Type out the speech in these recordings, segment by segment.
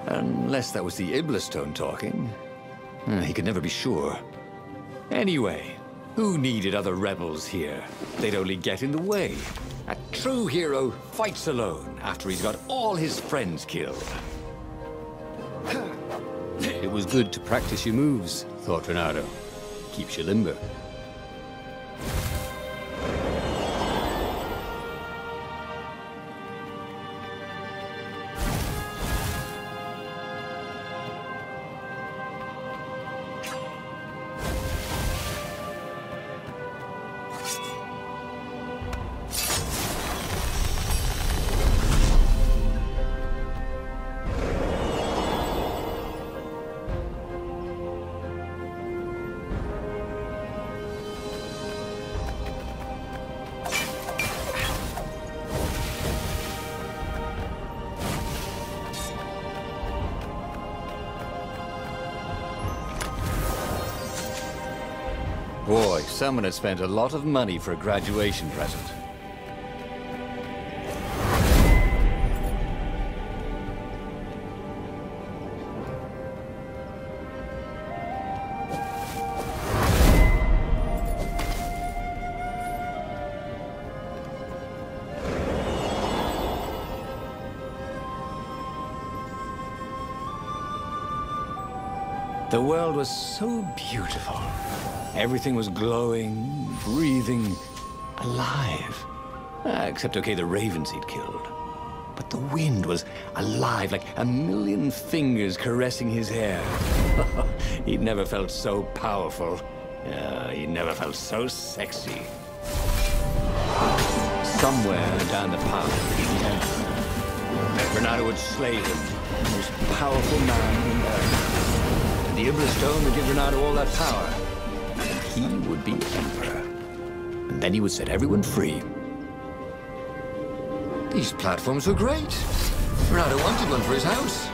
Unless that was the Iblis-Stone talking. He could never be sure. Anyway, who needed other rebels here? They'd only get in the way. A true hero fights alone after he's got all his friends killed. It was good to practice your moves, thought Reynardo. Keeps you limber. Boy, someone had spent a lot of money for a graduation present. The world was so beautiful. Everything was glowing, breathing, alive. Except, okay, the ravens he'd killed. But the wind was alive, like a million fingers caressing his hair. He'd never felt so powerful. He never felt so sexy. Somewhere down the path, the Emperor. Reynardo would slay him, the most powerful man on earth. And the Iblis-Stone would give Reynardo all that power. He would be Emperor. And then he would set everyone free. These platforms were great. Reynardo wanted one for his house.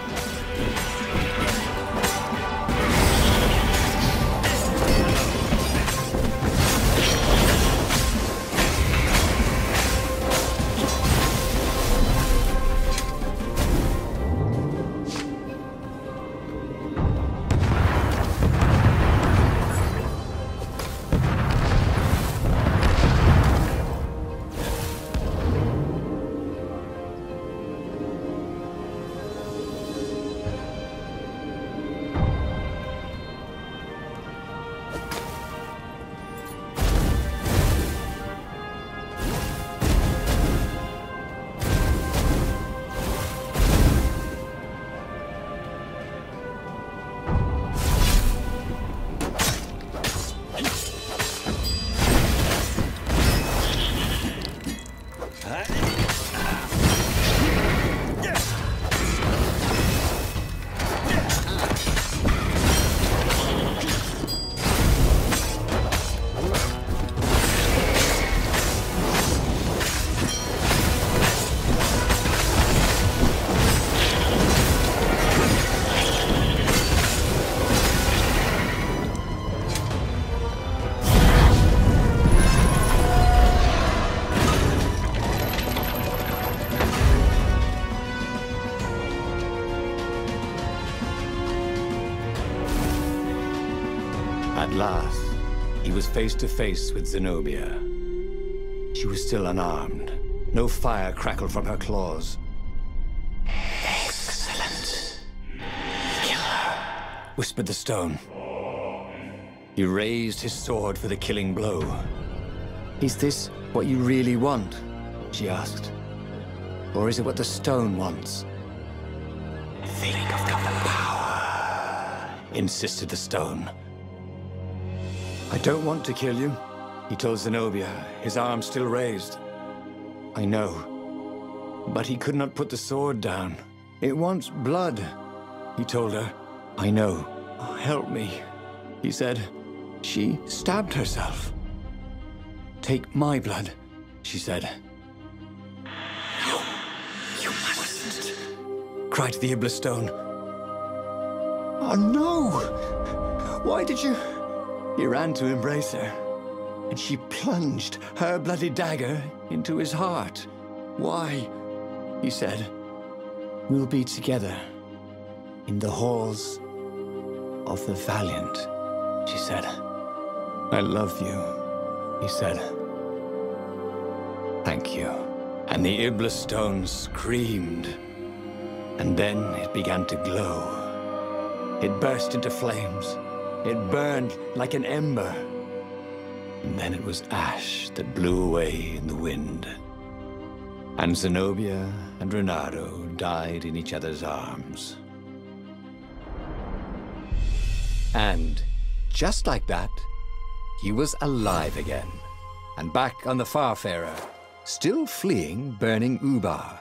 At last, he was face to face with Zenobia. She was still unarmed. No fire crackled from her claws. Excellent. Kill her, whispered the stone. He raised his sword for the killing blow. Is this what you really want? She asked. Or is it what the stone wants? Think of the power, insisted the stone. I don't want to kill you, he told Zenobia, his arm still raised. I know, but he could not put the sword down. It wants blood, he told her. I know. Oh, help me, he said. She stabbed herself. Take my blood, she said. You mustn't, cried the Iblis-Stone. Oh no! Why did you... He ran to embrace her, and she plunged her bloody dagger into his heart. Why? He said. We'll be together. in the halls of the valiant, she said. I love you, he said. Thank you. And the Iblis-Stone screamed, and then it began to glow. It burst into flames. It burned like an ember. And then it was ash that blew away in the wind. And Zenobia and Reynardo died in each other's arms. And just like that, he was alive again, and back on the Farfarer, still fleeing burning Ubar.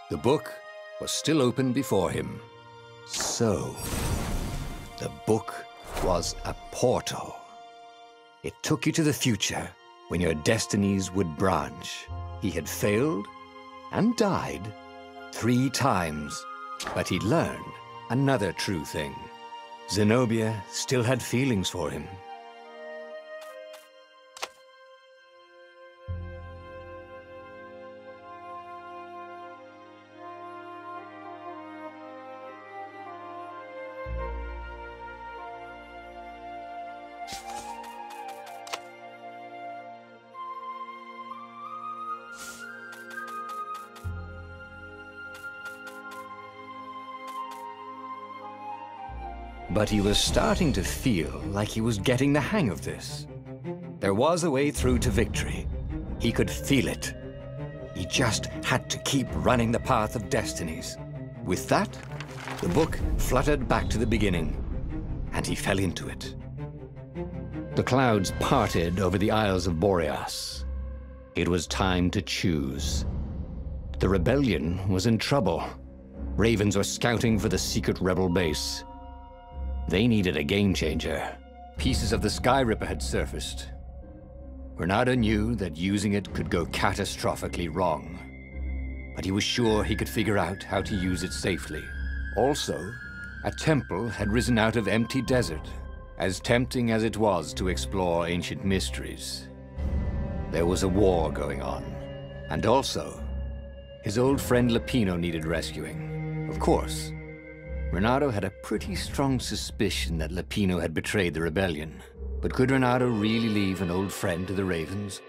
The book was still open before him. So, the book was a portal. It took you to the future, when your destinies would branch. He had failed and died 3 times, but he'd learned another true thing. Zenobia still had feelings for him. But he was starting to feel like he was getting the hang of this. There was a way through to victory. He could feel it. He just had to keep running the path of destinies. With that, the book fluttered back to the beginning, and he fell into it. The clouds parted over the Isles of Boreas. It was time to choose. The rebellion was in trouble. Ravens were scouting for the secret rebel base. They needed a game-changer. Pieces of the Sky Ripper had surfaced. Reynardo knew that using it could go catastrophically wrong, but he was sure he could figure out how to use it safely. Also, a temple had risen out of empty desert, as tempting as it was to explore ancient mysteries. There was a war going on, and also, his old friend Lupino needed rescuing. Of course, Reynardo had a pretty strong suspicion that Lupino had betrayed the rebellion. But could Reynardo really leave an old friend to the Ravens?